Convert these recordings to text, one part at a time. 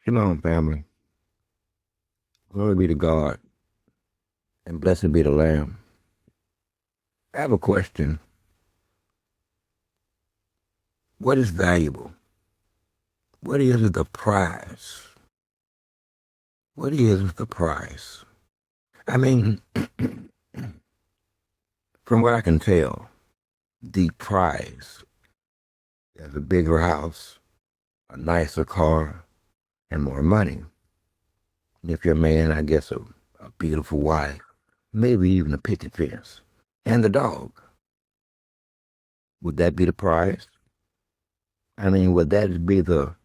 Shalom, family. Glory be to God, and blessed be the Lamb. I have a question. What is valuable? What is the prize? What is the prize? I mean, from what I can tell, the prize is a bigger house, a nicer car, and more money. And if you're a man, I guess a beautiful wife, maybe even a picket fence, and the dog. Would that be the prize? I mean, would that be the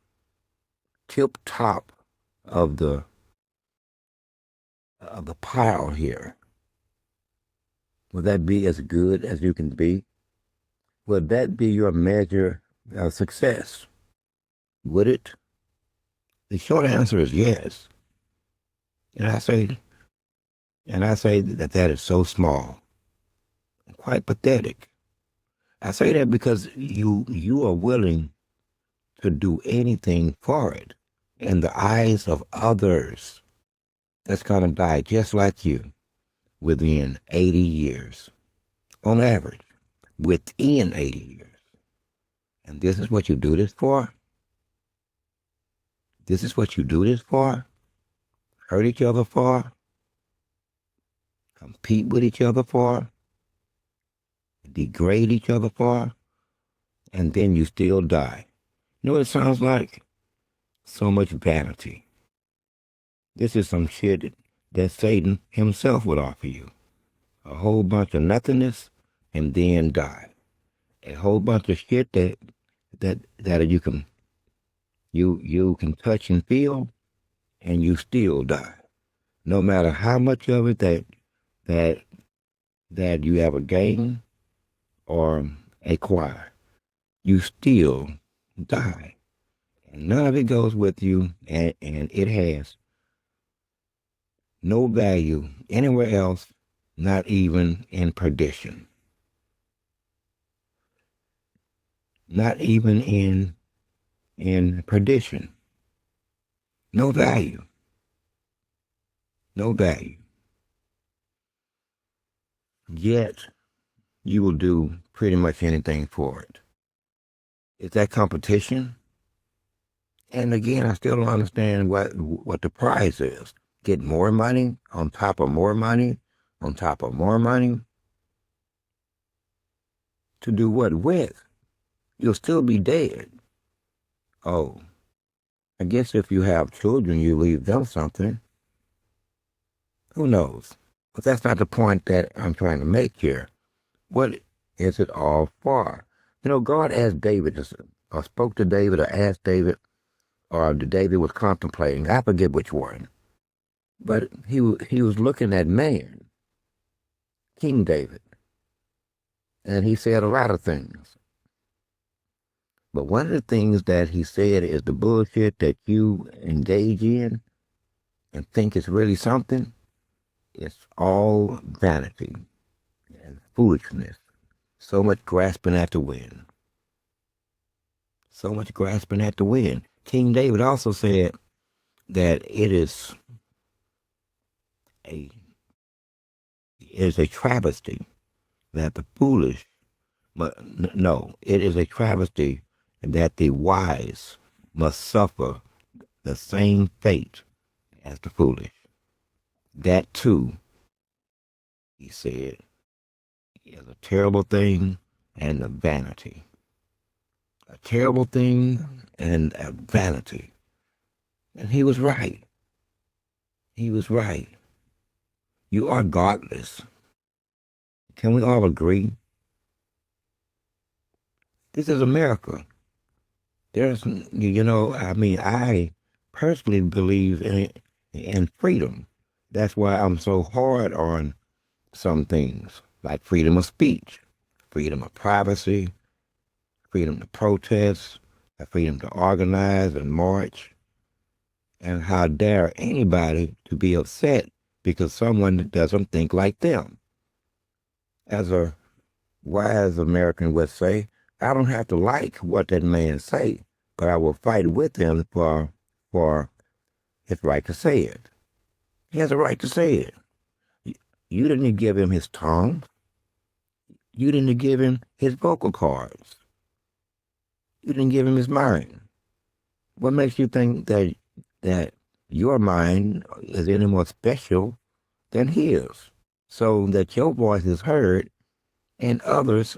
tip top of the pile here? Would that be as good as you can be? Would that be your measure of success? Would it? The short answer is yes. And I say, that that is so small, quite pathetic. I say that because you are willing to do anything for it in the eyes of others that's going to die just like you within 80 years, on average, within 80 years. And this is what you do this for? This is what you do this for? Hurt each other for? Compete with each other for? Degrade each other for? And then you still die. You know what it sounds like? So much vanity. This is some shit that Satan himself would offer you. A whole bunch of nothingness and then die. A whole bunch of shit that you can touch and feel and you still die. No matter how much of it that that you ever gain or acquire, you still die. And none of it goes with you, and it has no value anywhere else, not even in perdition. Not even in perdition. No value. No value. Yet you will do pretty much anything for it. Is that competition? And again, I still don't understand what the prize is. Get more money on top of more money on top of more money. To do what with? You'll still be dead. Oh, I guess if you have children, you leave them something. Who knows? But that's not the point that I'm trying to make here. What is it all for? You know, God asked David, or spoke to David, or asked David, or David was contemplating. I forget which one. But he was looking at man, King David, and he said a lot of things. But one of the things that he said is the bullshit that you engage in and think is really something, it's all vanity and foolishness. So much grasping at the wind. So much grasping at the wind. King David also said that a it is a travesty that the foolish, but no, it is a travesty that the wise must suffer the same fate as the foolish. That too, he said, is a terrible thing and a vanity. A terrible thing and a vanity. And he was right. He was right. You are godless. Can we all agree? This is America. I personally believe in freedom. That's why I'm so hard on some things, like freedom of speech, freedom of privacy, freedom to protest, the freedom to organize and march. And how dare anybody to be upset because someone doesn't think like them? As a wise American would say, I don't have to like what that man say, but I will fight with him for his right to say it. He has a right to say it. You didn't give him his tongue. You didn't give him his vocal cords. You didn't give him his mind. What makes you think that your mind is any more special than his, so that your voice is heard and others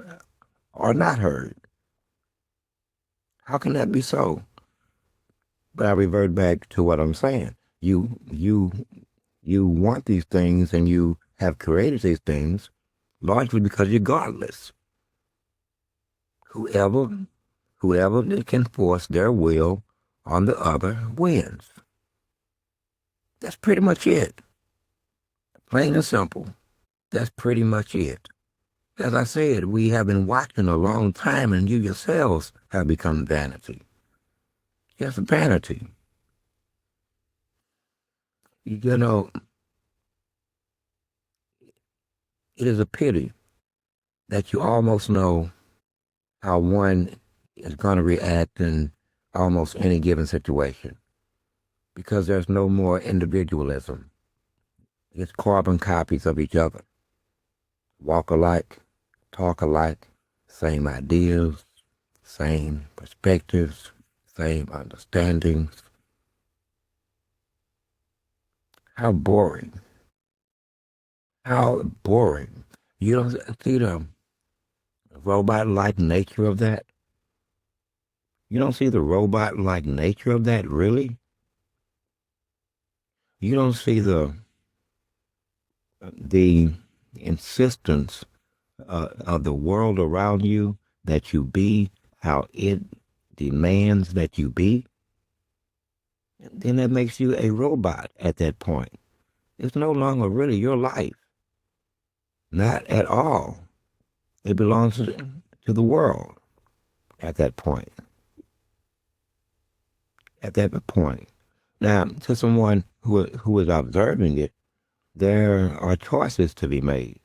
are not heard? How can that be so? But I revert back to what I'm saying. You want these things and you have created these things largely because you're godless. Whoever can force their will on the other wins. That's pretty much it. Plain and simple. That's pretty much it. As I said, we have been watching a long time and you yourselves have become vanity. Just vanity. You know, it is a pity that you almost know how one is going to react in almost any given situation because there's no more individualism. It's carbon copies of each other. Walk alike, talk alike, same ideas, same perspectives, same understandings. How boring. How boring. You don't see the robot-like nature of that? You don't see the robot-like nature of that, really? You don't see the insistence of the world around you that you be how it demands that you be? Then that makes you a robot at that point. It's no longer really your life. Not at all. It belongs to the world at that point. At that point. Now, to someone who is observing it, there are choices to be made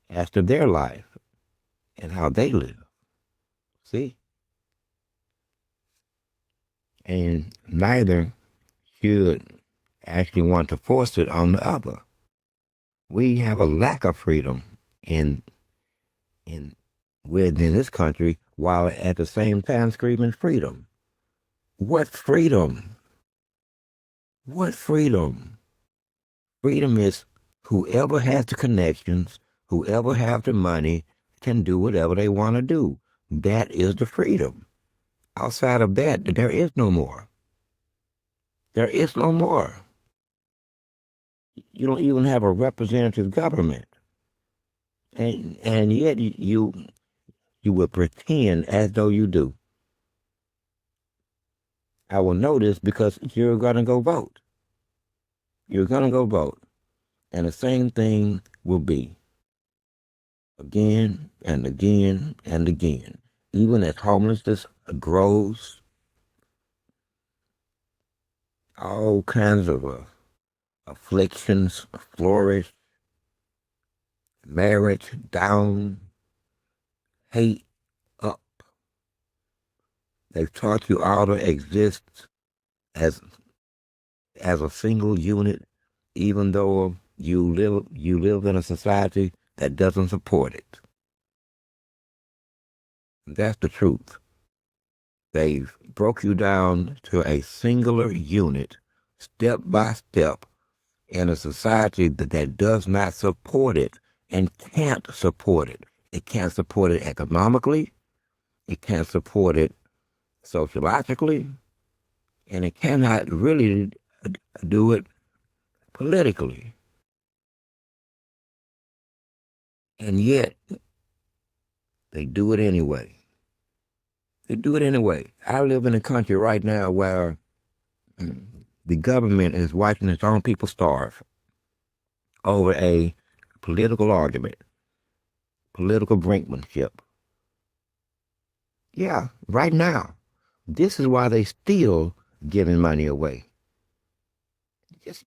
as to their life and how they live. See? And neither should actually want to force it on the other. We have a lack of freedom in within this country while at the same time screaming freedom. What freedom? What freedom? Freedom is whoever has the connections, whoever has the money can do whatever they want to do. That is the freedom. Outside of that, there is no more. There is no more. You don't even have a representative government. And yet you will pretend as though you do. I will know this because you're going to go vote. You're going to go vote. And the same thing will be again and again and again. Even as homelessness grows, all kinds of afflictions flourish, marriage down, hate up. They've taught you all to exist as a single unit, even though you live in a society that doesn't support it. That's the truth. They've broke you down to a singular unit, step by step, in a society that does not support it and can't support it. It can't support it economically, it can't support it sociologically, and it cannot really do it politically. And yet, they do it anyway. They do it anyway. I live in a country right now where the government is watching its own people starve over a political argument, political brinkmanship. Yeah, right now. This is why they still giving money away. Just,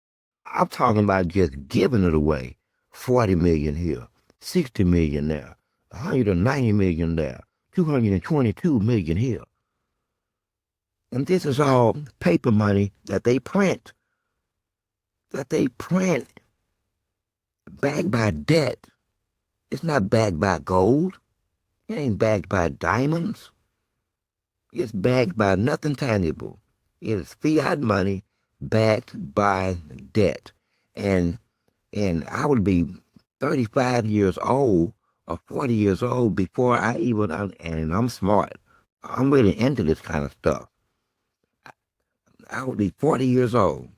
I'm talking about just giving it away. 40 million here, 60 million there, 190 million there, 222 million here. And this is all paper money that they print backed by debt. It's not backed by gold. It ain't backed by diamonds. It's backed by nothing tangible. It is fiat money backed by debt. And I would be 35 years old or 40 years old before I even, and I'm smart. I'm really into this kind of stuff. I would be 40 years old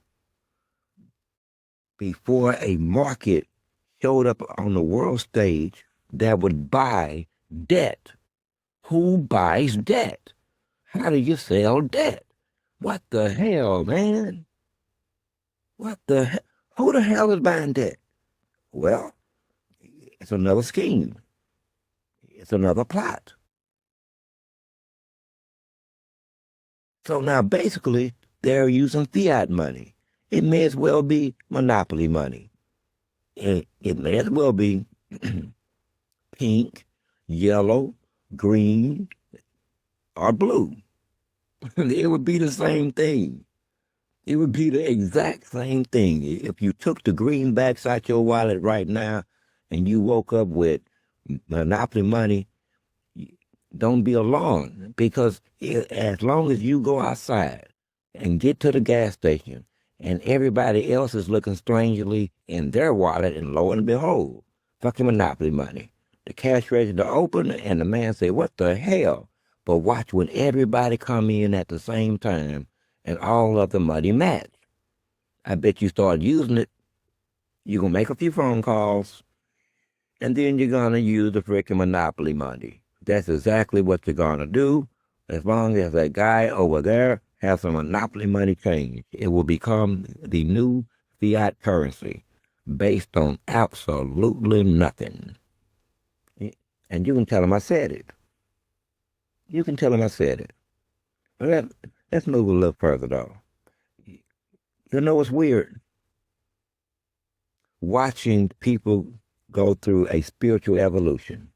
before a market showed up on the world stage that would buy debt. Who buys debt? How do you sell debt? What the hell, man? What the hell? Who the hell is buying debt? Well, it's another scheme. It's another plot. So now basically, they're using fiat money. It may as well be monopoly money. It may as well be pink, yellow, green, or blue. It would be the same thing. It would be the exact same thing. If you took the greenbacks out your wallet right now and you woke up with monopoly money, don't be alarmed because as long as you go outside and get to the gas station and everybody else is looking strangely in their wallet, and lo and behold, fucking monopoly money. The cash register open and the man say, "What the hell?" But watch when everybody come in at the same time and all of the money match. I bet you start using it. You're going to make a few phone calls and then you're going to use the freaking monopoly money. That's exactly what you're going to do. As long as that guy over there has some monopoly money change, it will become the new fiat currency based on absolutely nothing. And you can tell him I said it. You can tell him I said it. Let's move a little further, though. You know what's weird? Watching people go through a spiritual evolution.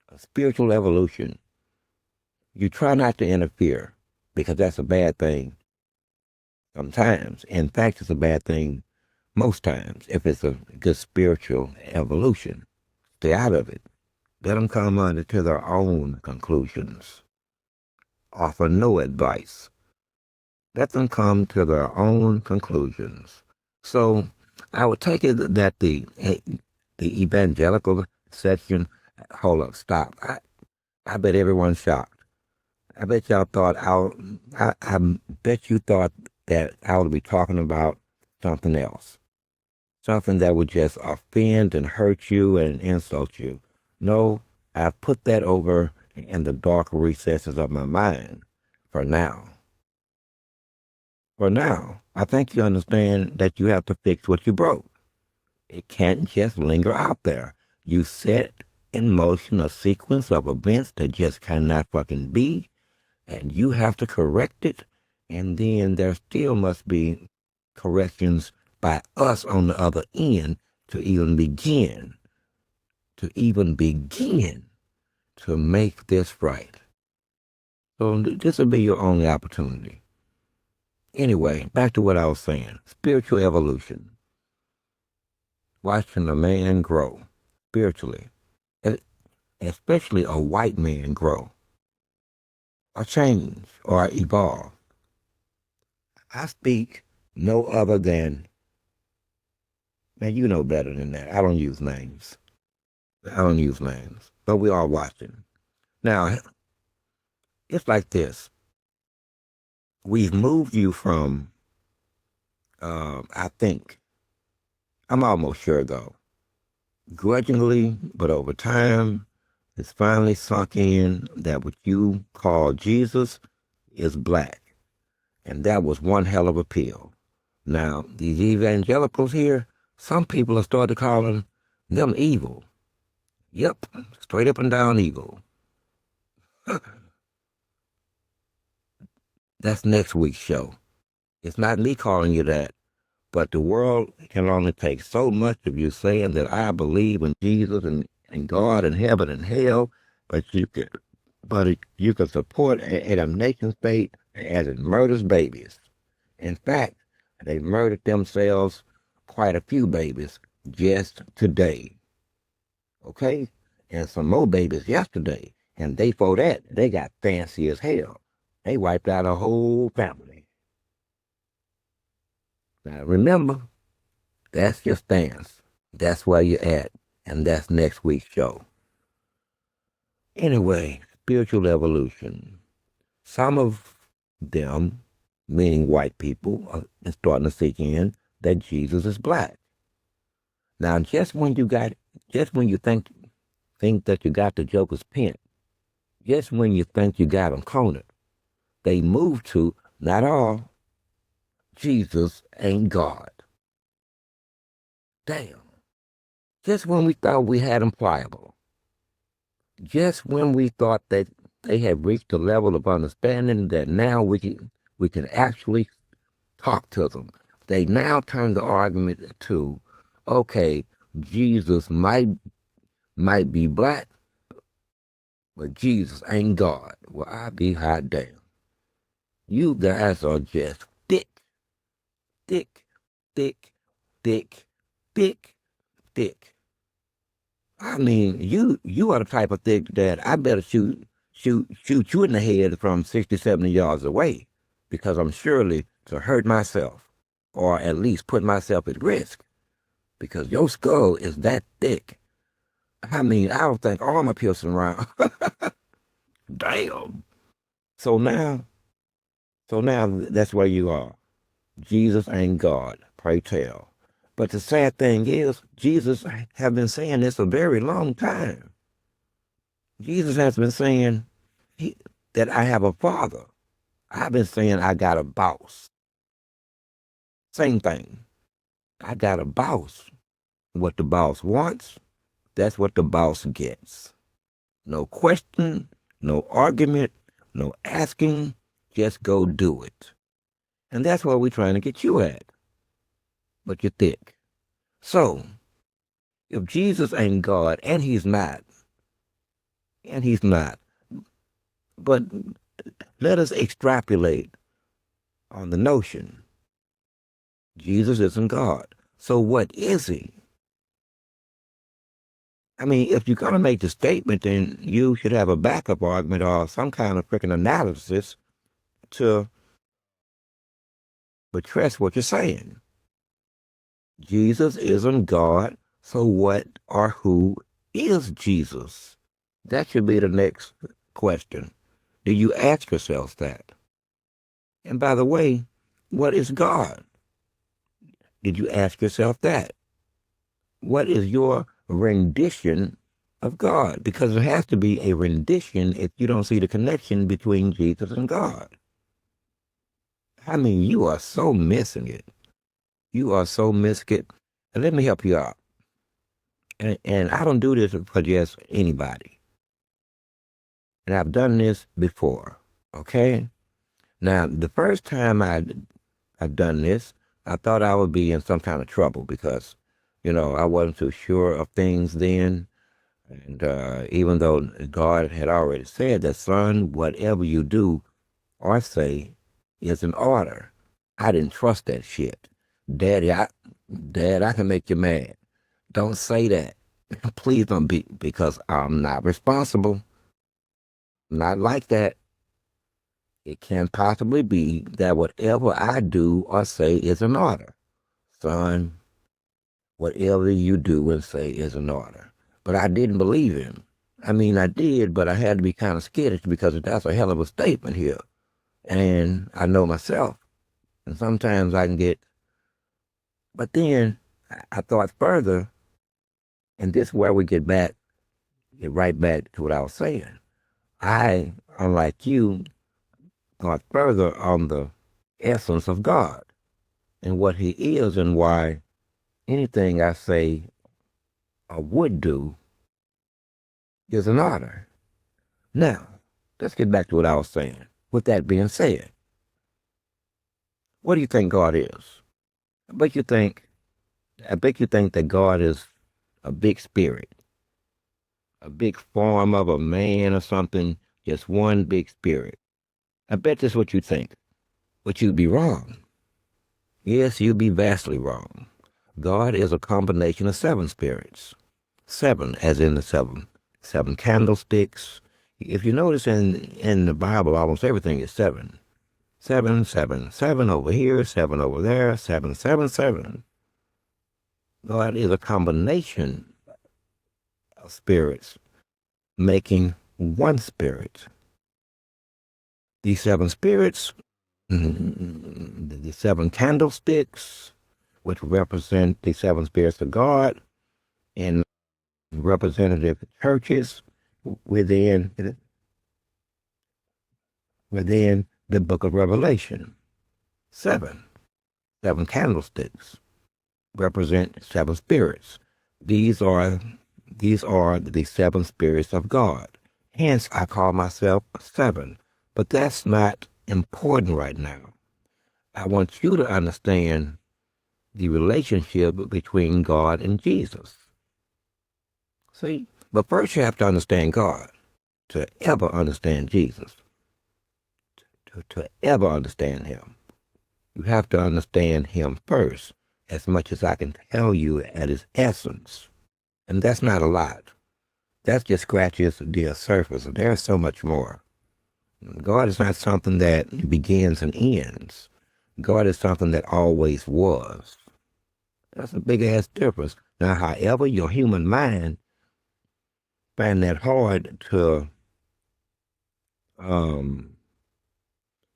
A spiritual evolution. You try not to interfere because that's a bad thing sometimes. In fact, it's a bad thing most times if it's a good spiritual evolution. Stay out of it. Let them come under to their own conclusions. Offer no advice. Let them come to their own conclusions. So I would take it that the evangelical section, hold up, stop. I bet everyone's shocked. I bet y'all thought I bet you thought that I would be talking about something else. Something that would just offend and hurt you and insult you. No, I've put that over in the dark recesses of my mind for now. For now, I think you understand that you have to fix what you broke. It can't just linger out there. You set in motion a sequence of events that just cannot fucking be, and you have to correct it, and then there still must be corrections by us on the other end to even begin to make this right. So this will be your only opportunity. Anyway, back to what I was saying. Spiritual evolution. Watching a man grow spiritually, especially a white man grow, or change, or evolve. I speak no other than, man, you know better than that. I don't use names. But we are watching. Now, it's like this. We've moved you from, I think, I'm almost sure though, grudgingly, but over time, it's finally sunk in that what you call Jesus is black. And that was one hell of a pill. Now, these evangelicals here, some people have started calling them evil. Yep, straight up and down evil. That's next week's show. It's not me calling you that, but the world can only take so much of you saying that I believe in Jesus and God and heaven and hell, but you could support a nation state as it murders babies. In fact, they murdered themselves quite a few babies just today. Okay? And some more babies yesterday. And day before that, they got fancy as hell. They wiped out a whole family. Now remember, that's your stance. That's where you're at. And that's next week's show. Anyway, spiritual evolution. Some of them, meaning white people, are starting to seek in that Jesus is black. Now, just when you think that you got the Joker's pin, just when you think you got them cornered, they move to, not all, Jesus ain't God. Damn. Just when we thought we had them pliable, just when we thought that they had reached a level of understanding that now we can actually talk to them, they now turn the argument to, okay, Jesus might be black, but Jesus ain't God. Well, I be hot damn. You guys are just thick, thick, thick, thick, thick, thick. I mean, you are the type of thick that I better shoot you in the head from 60, 70 yards away, because I'm surely to hurt myself, or at least put myself at risk, because your skull is that thick. I mean, I don't think armor piercing around. Damn. So now, that's where you are. Jesus ain't God, pray tell. But the sad thing is, Jesus have been saying this a very long time. Jesus has been saying that I have a father. I've been saying I got a boss. Same thing. I got a boss. What the boss wants, that's what the boss gets. No question, no argument, no asking, just go do it. And that's what we're trying to get you at. But you're thick. So, if Jesus ain't God, and he's not, but let us extrapolate on the notion Jesus isn't God. So what is he? I mean, if you're going to make the statement, then you should have a backup argument or some kind of freaking analysis to buttress what you're saying. Jesus isn't God, so what or who is Jesus? That should be the next question. Do you ask yourself that? And by the way, what is God? Did you ask yourself that? What is your rendition of God? Because there has to be a rendition if you don't see the connection between Jesus and God. I mean, you are so missing it. You are so missing it. And let me help you out. And I don't do this for just anybody. And I've done this before. Okay? Now, the first time I've done this, I thought I would be in some kind of trouble because, I wasn't too sure of things then. And even though God had already said that, son, whatever you do or say is in order, I didn't trust that shit. Dad, I can make you mad. Don't say that. Please don't be, because I'm not responsible. Not like that. It can't possibly be that whatever I do or say is in order. Son, whatever you do and say is in order. But I didn't believe him. I mean, I did, but I had to be kind of skittish because that's a hell of a statement here. And I know myself. And sometimes I can get, but then I thought further, and this is where we get right back to what I was saying. I, unlike you, thought further on the essence of God and what he is and why anything I say or would do is an honor. Now, let's get back to what I was saying. With that being said, what do you think God is? I bet you think that God is a big spirit, a big form of a man or something, just one big spirit. I bet that's what you think, but you'd be wrong. Yes, you'd be vastly wrong. God is a combination of seven spirits. Seven, as in the seven candlesticks. If you notice in the Bible, almost everything is seven. Seven, seven, seven over here, seven over there, seven, seven, seven. God is a combination of spirits making one spirit. These seven spirits, the seven candlesticks, which represent the seven spirits of God, and representative churches within the book of Revelation. Seven candlesticks represent seven spirits. These are the seven spirits of God. Hence, I call myself seven. But that's not important right now. I want you to understand the relationship between God and Jesus. See? But first you have to understand God to ever understand Jesus, to ever understand him. You have to understand him first, as much as I can tell you at his essence. And that's not a lot. That just scratches the surface. There's so much more. God is not something that begins and ends. God is something that always was. That's a big ass difference. Now, however, your human mind find that hard to,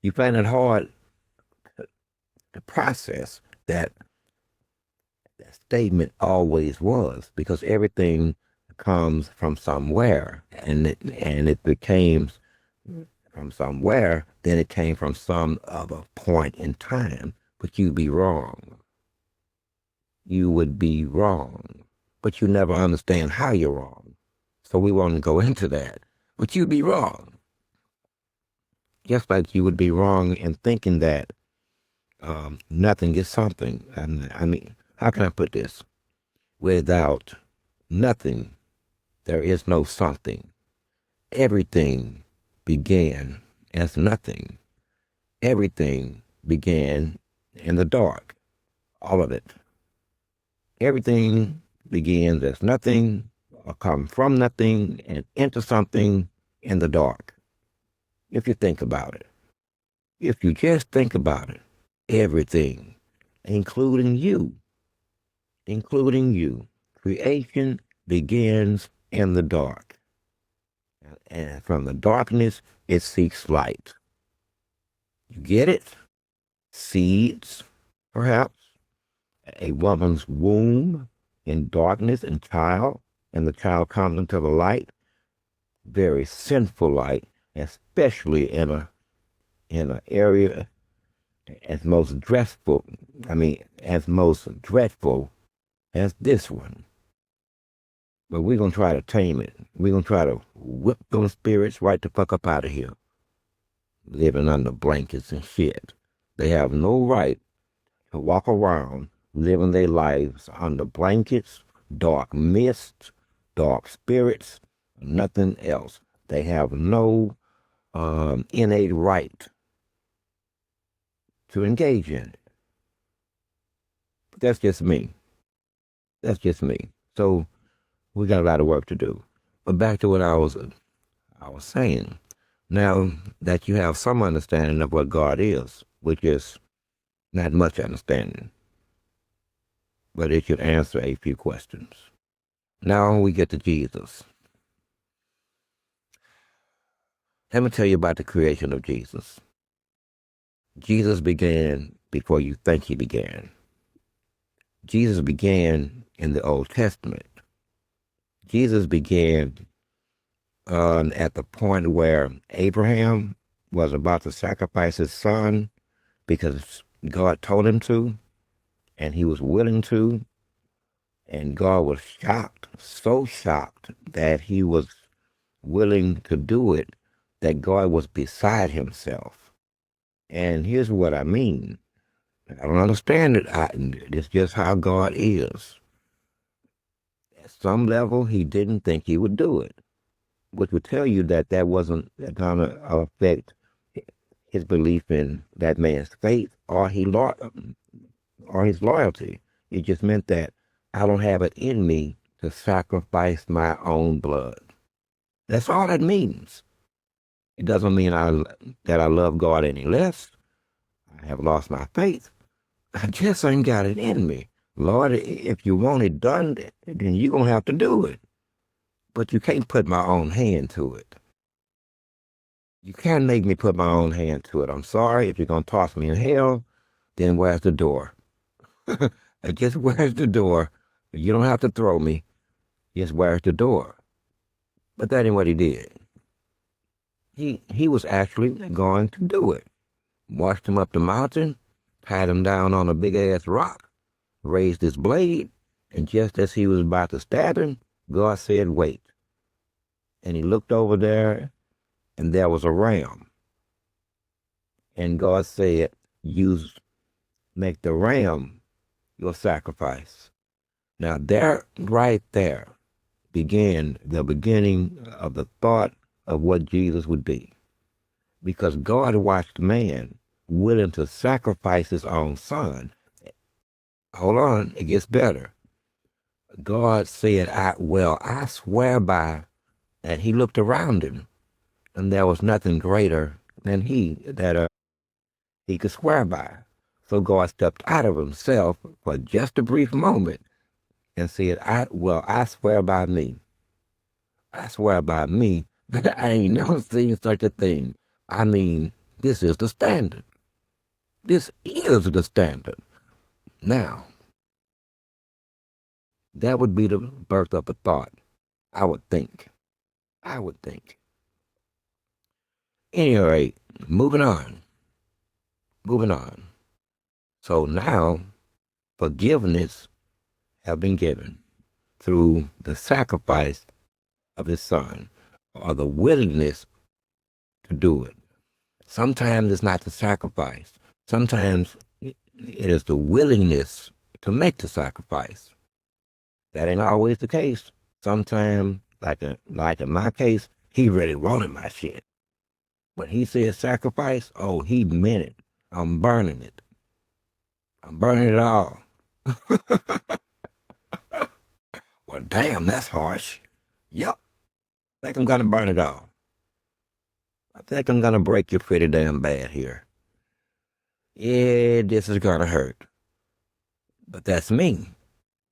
you find it hard to process that statement always was, because everything comes from somewhere, and it became from somewhere, then it came from some other point in time. But you'd be wrong. You would be wrong. But you never understand how you're wrong. So we won't go into that. But you'd be wrong. Just like you would be wrong in thinking that nothing is something. And I mean, how can I put this? Without nothing, there is no something. Everything began as nothing. Everything began in the dark. All of it. Everything begins as nothing, or come from nothing, and into something in the dark. If you think about it. If you just think about it. Everything, including you, creation begins in the dark. And from the darkness, it seeks light. You get it? Seeds, perhaps. A woman's womb in darkness and the child comes into the light. Very sinful light, especially in an area as most dreadful, as most dreadful as this one. But we're going to try to tame it. We're going to try to whip those spirits right the fuck up out of here. Living under blankets and shit. They have no right to walk around living their lives under blankets, dark mist, dark spirits, nothing else. They have no innate right to engage in it. But that's just me. That's just me. So we got a lot of work to do. But back to what I was saying. Now that you have some understanding of what God is, which is not much understanding, but it should answer a few questions. Now we get to Jesus. Let me tell you about the creation of Jesus. Jesus began before you think he began. Jesus began in the Old Testament. Jesus began at the point where Abraham was about to sacrifice his son because God told him to, and he was willing to, and God was shocked, so shocked that he was willing to do it, that God was beside himself. And here's what I mean. I don't understand it. It's just how God is. At some level, he didn't think he would do it, which would tell you that wasn't going to affect his belief in that man's faith or his loyalty. It just meant that I don't have it in me to sacrifice my own blood. That's all that means. It doesn't mean that I love God any less. I have lost my faith. I just ain't got it in me. Lord, if you want it done, then you're going to have to do it. But you can't put my own hand to it. You can't make me put my own hand to it. I'm sorry. If you're going to toss me in hell, then where's the door? Just where's the door? You don't have to throw me. Just where's the door? But that ain't what he did. He was actually going to do it. Washed him up the mountain, tied him down on a big-ass rock, raised his blade, and just as he was about to stab him, God said, wait. And he looked over there, and there was a ram. And God said, make the ram your sacrifice. Now there, right there, began the beginning of the thought of what Jesus would be. Because God watched man willing to sacrifice his own son. Hold on, it gets better. God said, I swear by, and he looked around him, and there was nothing greater than he could swear by. So God stepped out of himself for just a brief moment and said, I swear by me. I swear by me that I ain't never seen such a thing. I mean, this is the standard. This is the standard. Now, that would be the birth of a thought, I would think. I would think. Anyway, moving on. Moving on. So now, forgiveness have been given through the sacrifice of his son, or the willingness to do it. Sometimes it's not the sacrifice. Sometimes it is the willingness to make the sacrifice. That ain't always the case. Sometimes, like in my case, he really wanted my shit. When he said sacrifice, oh, he meant it. I'm burning it. I'm burning it all. Well, damn, that's harsh. Yup. I think I'm gonna burn it all. I think I'm gonna break you pretty damn bad here. Yeah, this is gonna hurt. But that's me.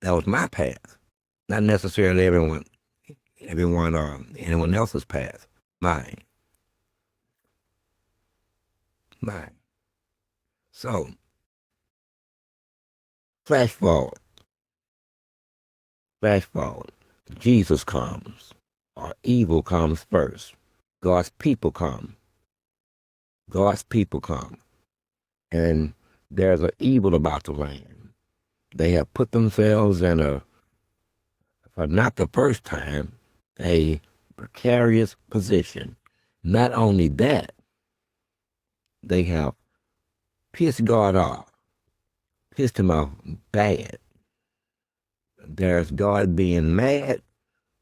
That was my path. Not necessarily everyone or anyone else's path. Mine. Mine. So, flash forward. Flash forward. Jesus comes. Or evil comes first. God's people come. God's people come. And there's an evil about the land. They have put themselves in for not the first time, a precarious position. Not only that, they have pissed God off, pissed him off bad. There's God being mad,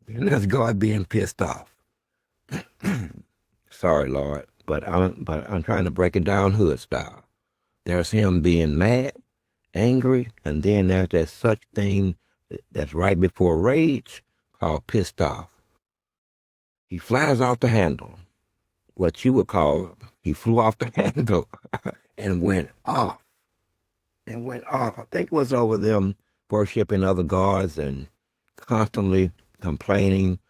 and there's God being pissed off. Sorry, Lord, but I'm trying to break it down hood style. There's him being mad, angry, and then there's that such thing that's right before rage called pissed off. He flies off the handle. What you would call, he flew off the handle and went off. And went off. I think it was over them worshiping other gods and constantly complaining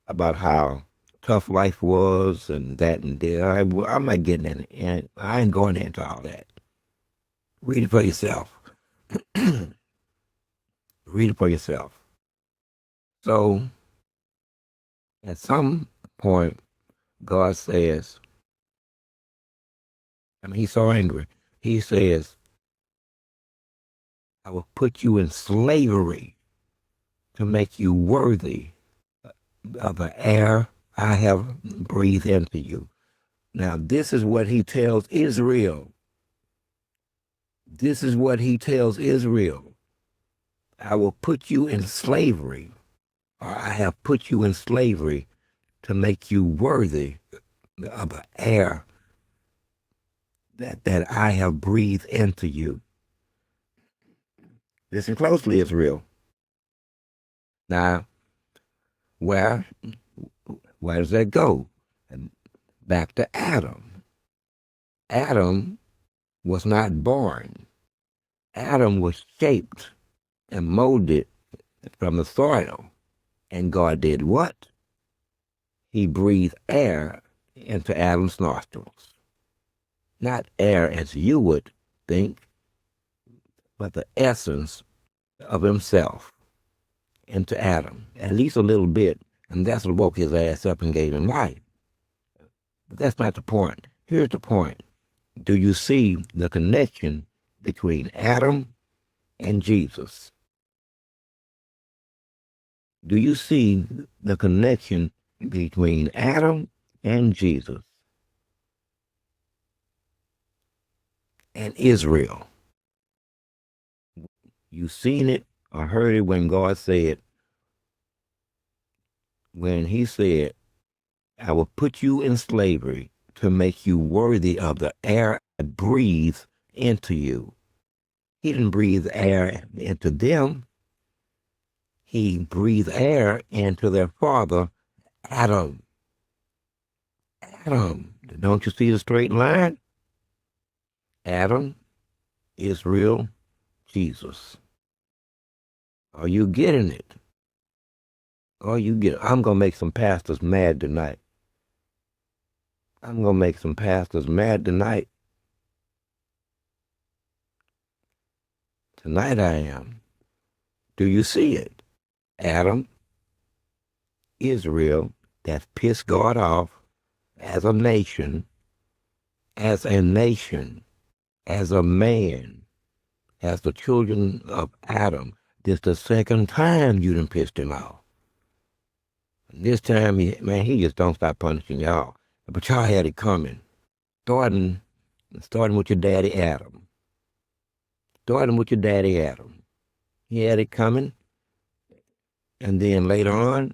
about how tough life was and that and that. I'm not getting in it. And I ain't going into all that. Read it for yourself. Read it for yourself. So, at some point, God says, he's so angry. He says, I will put you in slavery to make you worthy of the air I have breathed into you. Now, this is what he tells Israel. This is what he tells Israel. I will put you in slavery, or I have put you in slavery to make you worthy of the air that I have breathed into you. Listen closely, Israel. Now, where where does that go? Back to Adam. Adam was not born. Adam was shaped and molded from the soil. And God did what? He breathed air into Adam's nostrils. Not air as you would think, but the essence of himself into Adam, at least a little bit, and that's what woke his ass up and gave him life. But that's not the point. Here's the point. Do you see the connection between Adam and Jesus? Do you see the connection between Adam and Jesus and Israel? You seen it or heard it when God said, when he said, I will put you in slavery to make you worthy of the air I breathe into you. He didn't breathe air into them. He breathed air into their father, Adam. Adam. Don't you see the straight line? Adam, Israel, Jesus. Are you getting it? Are you getting it? I'm going to make some pastors mad tonight. I'm going to make some pastors mad tonight. Tonight I am. Do you see it? Adam, Israel, that pissed God off as a nation, as a nation, as a man, as the children of Adam. This is the second time you done pissed him off. And this time, he just don't stop punishing y'all. But y'all had it coming. Starting with your daddy Adam. Starting with your daddy Adam. He had it coming. And then later on,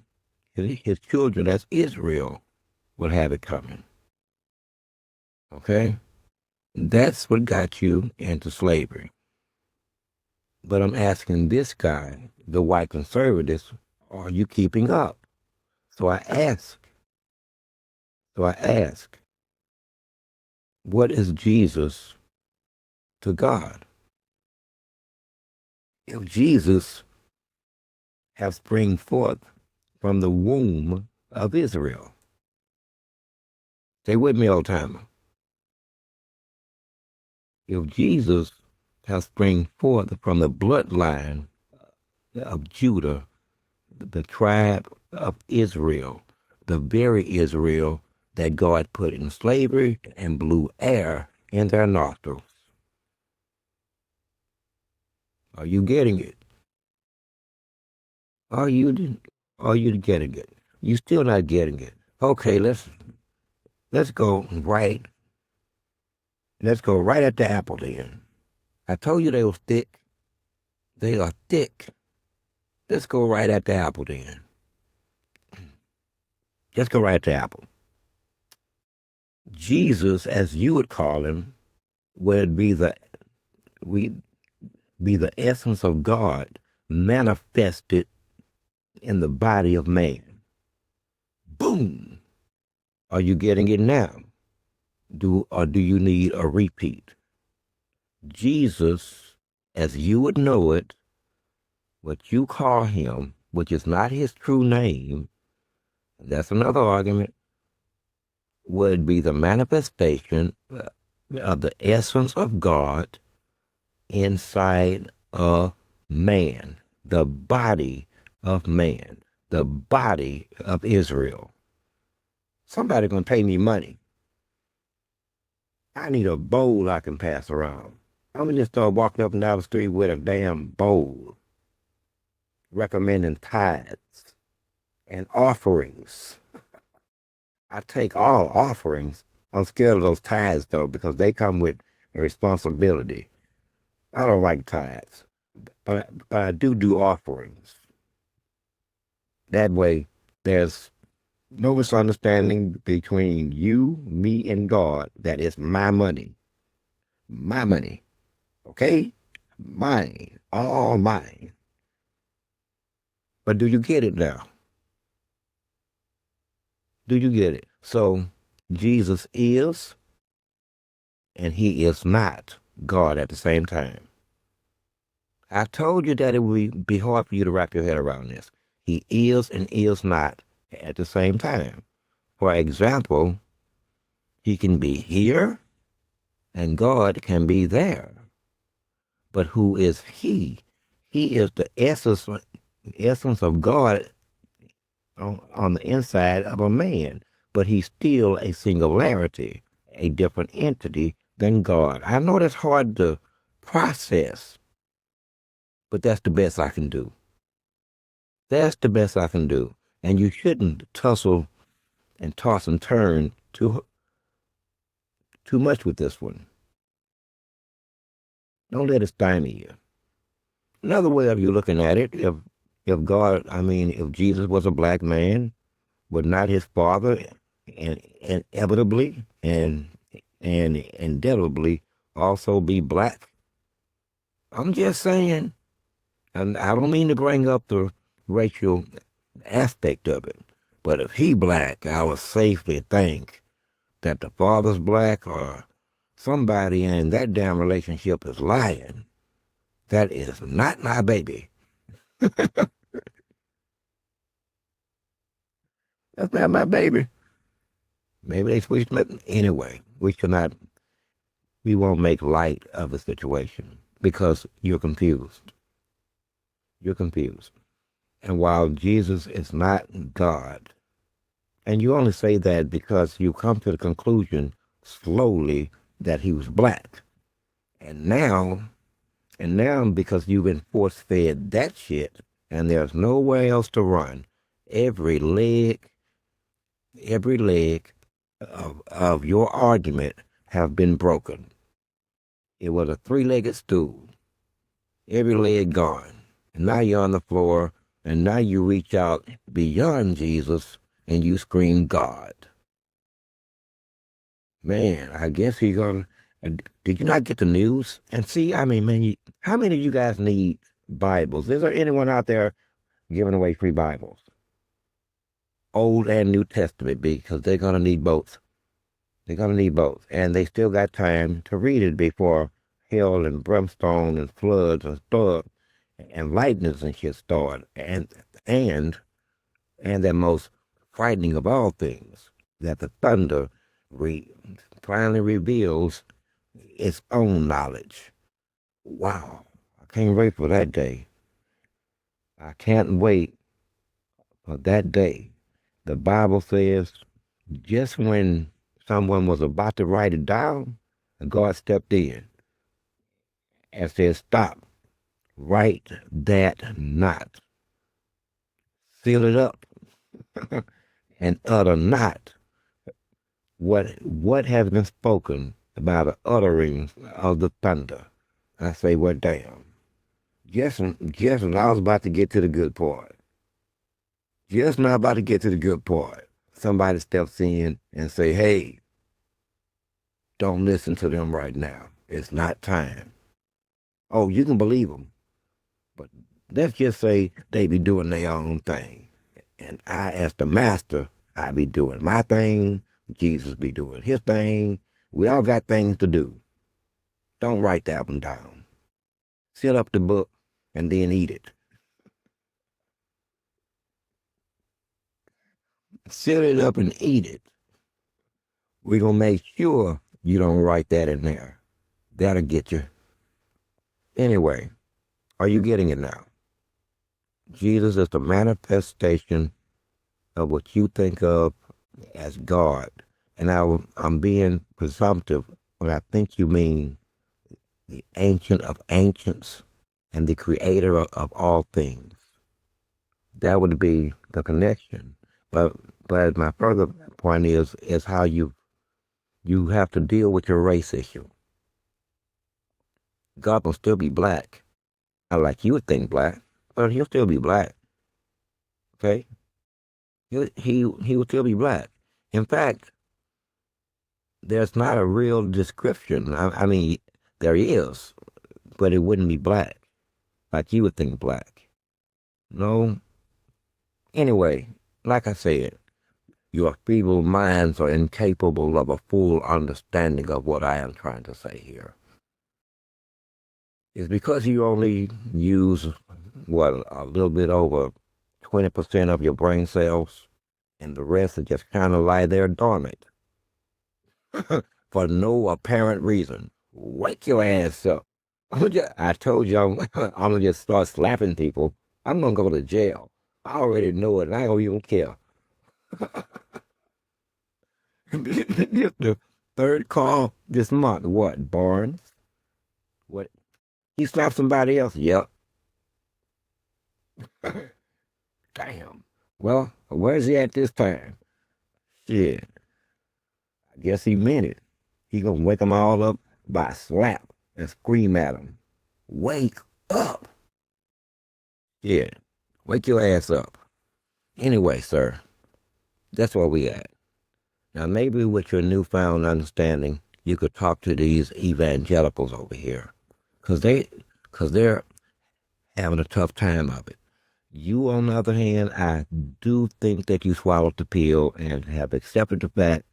his children, that's Israel, will have it coming. Okay? That's what got you into slavery. But I'm asking this guy, the white conservatives, are you keeping up? So I ask, what is Jesus to God? If Jesus have spring forth from the womb of Israel. Stay with me, old timer. If Jesus have spring forth from the bloodline of Judah, the tribe of Israel, the very Israel that God put in slavery and blew air in their nostrils. Are you getting it? Are you getting it? You still not getting it. Okay, let's go right. Let's go right at the apple then. I told you they were thick. They are thick. Let's go right at the apple then. Let's go right at the apple. Jesus, as you would call him, would be the essence of God manifested in the body of man. Boom! Are you getting it now? Do you need a repeat? Jesus, as you would know it, what you call him, which is not his true name, that's another argument, would be the manifestation of the essence of God inside of man, the body of man, the body of Israel. Somebody gonna pay me money. I need a bowl I can pass around. I'm gonna just start walking up and down the street with a damn bowl, recommending tithes and offerings. I take all offerings. I'm scared of those tithes though, because they come with a responsibility. I don't like tithes, but I do offerings. That way, there's no misunderstanding between you, me, and God that it's my money. My money. Okay? Mine. All mine. But do you get it now? Do you get it? So Jesus is and he is not God at the same time. I told you that it would be hard for you to wrap your head around this. He is and is not at the same time. For example, he can be here and God can be there. But who is he? He is the essence of God on the inside of a man. But he's still a singularity, a different entity than God. I know that's hard to process, but that's the best I can do. That's the best I can do. And you shouldn't tussle and toss and turn too much with this one. Don't let it stymie you. Another way of you looking at it, if God, I mean, if Jesus was a black man, would not his father and inevitably and indelibly also be black? I'm just saying, and I don't mean to bring up the racial aspect of it, but if he black, I would safely think that the father's black or somebody in that damn relationship is lying. That is not my baby. That's not my baby. Maybe they switched me. Anyway, we won't make light of the situation because you're confused. You're confused. And while Jesus is not God, and you only say that because you come to the conclusion slowly that he was black. And now, because you've been force fed that shit and there's nowhere else to run, every leg, every leg of your argument have been broken. It was a three-legged stool, every leg gone. And now you're on the floor, and now you reach out beyond Jesus and you scream God. Man, I guess he's gonna. Did you not get the news? And see, I mean, man, how many of you guys need Bibles? Is there anyone out there giving away free Bibles? Old and New Testament, because they're gonna need both. They're gonna need both, and they still got time to read it before hell and brimstone and floods and stuff and lightnings and shit start. And that most frightening of all things, that the thunder re- finally reveals its own knowledge. Wow. I can't wait for that day. I can't wait for that day. The Bible says just when someone was about to write it down, God stepped in and said, stop, write that not. Seal it up and utter not what has been spoken by the utterings of the thunder. I say, well, damn. Just when I was about to get to the good part, just not about to get to the good part, somebody steps in and say, hey, don't listen to them right now. It's not time. Oh, you can believe them, but let's just say they be doing their own thing. And I, as the master, I be doing my thing. Jesus be doing his thing. We all got things to do. Don't write that one down. Seal up the book and then eat it. Seal it up and eat it. We're going to make sure you don't write that in there. That'll get you. Anyway, are you getting it now? Jesus is the manifestation of what you think of as God. And I'm being presumptive when I think you mean the ancient of ancients and the creator of all things. That would be the connection. But my further point is how you have to deal with your race issue. God will still be black. Not like you would think black, but he'll still be black. Okay? He will still be black. In fact, there's not a real description. I mean, There is, but it wouldn't be black, like you would think black. No. Anyway, like I said, your feeble minds are incapable of a full understanding of what I am trying to say here. It's because you only use, what, a little bit over 20% of your brain cells, and the rest are just kind of lie there dormant for no apparent reason. Wake your ass up. I told you I'm gonna just start slapping people. I'm gonna go to jail. I already know it, and I don't even care. The third call this month. What, Barnes? What? He slapped somebody else? Yep. Damn. Well, where's he at this time? Shit. I guess he meant it. He gonna wake them all up by a slap and scream at them. Wake up. Yeah. Wake your ass up. Anyway, sir, that's where we at. Now, maybe with your newfound understanding, you could talk to these evangelicals over here, cause they're having a tough time of it. You, on the other hand, I do think that you swallowed the pill and have accepted the fact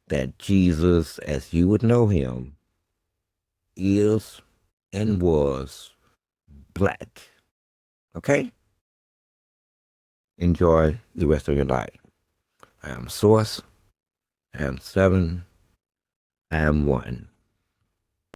that Jesus, as you would know him, is and was black. Okay? Enjoy the rest of your life. I am Source. I am 7. I am 1.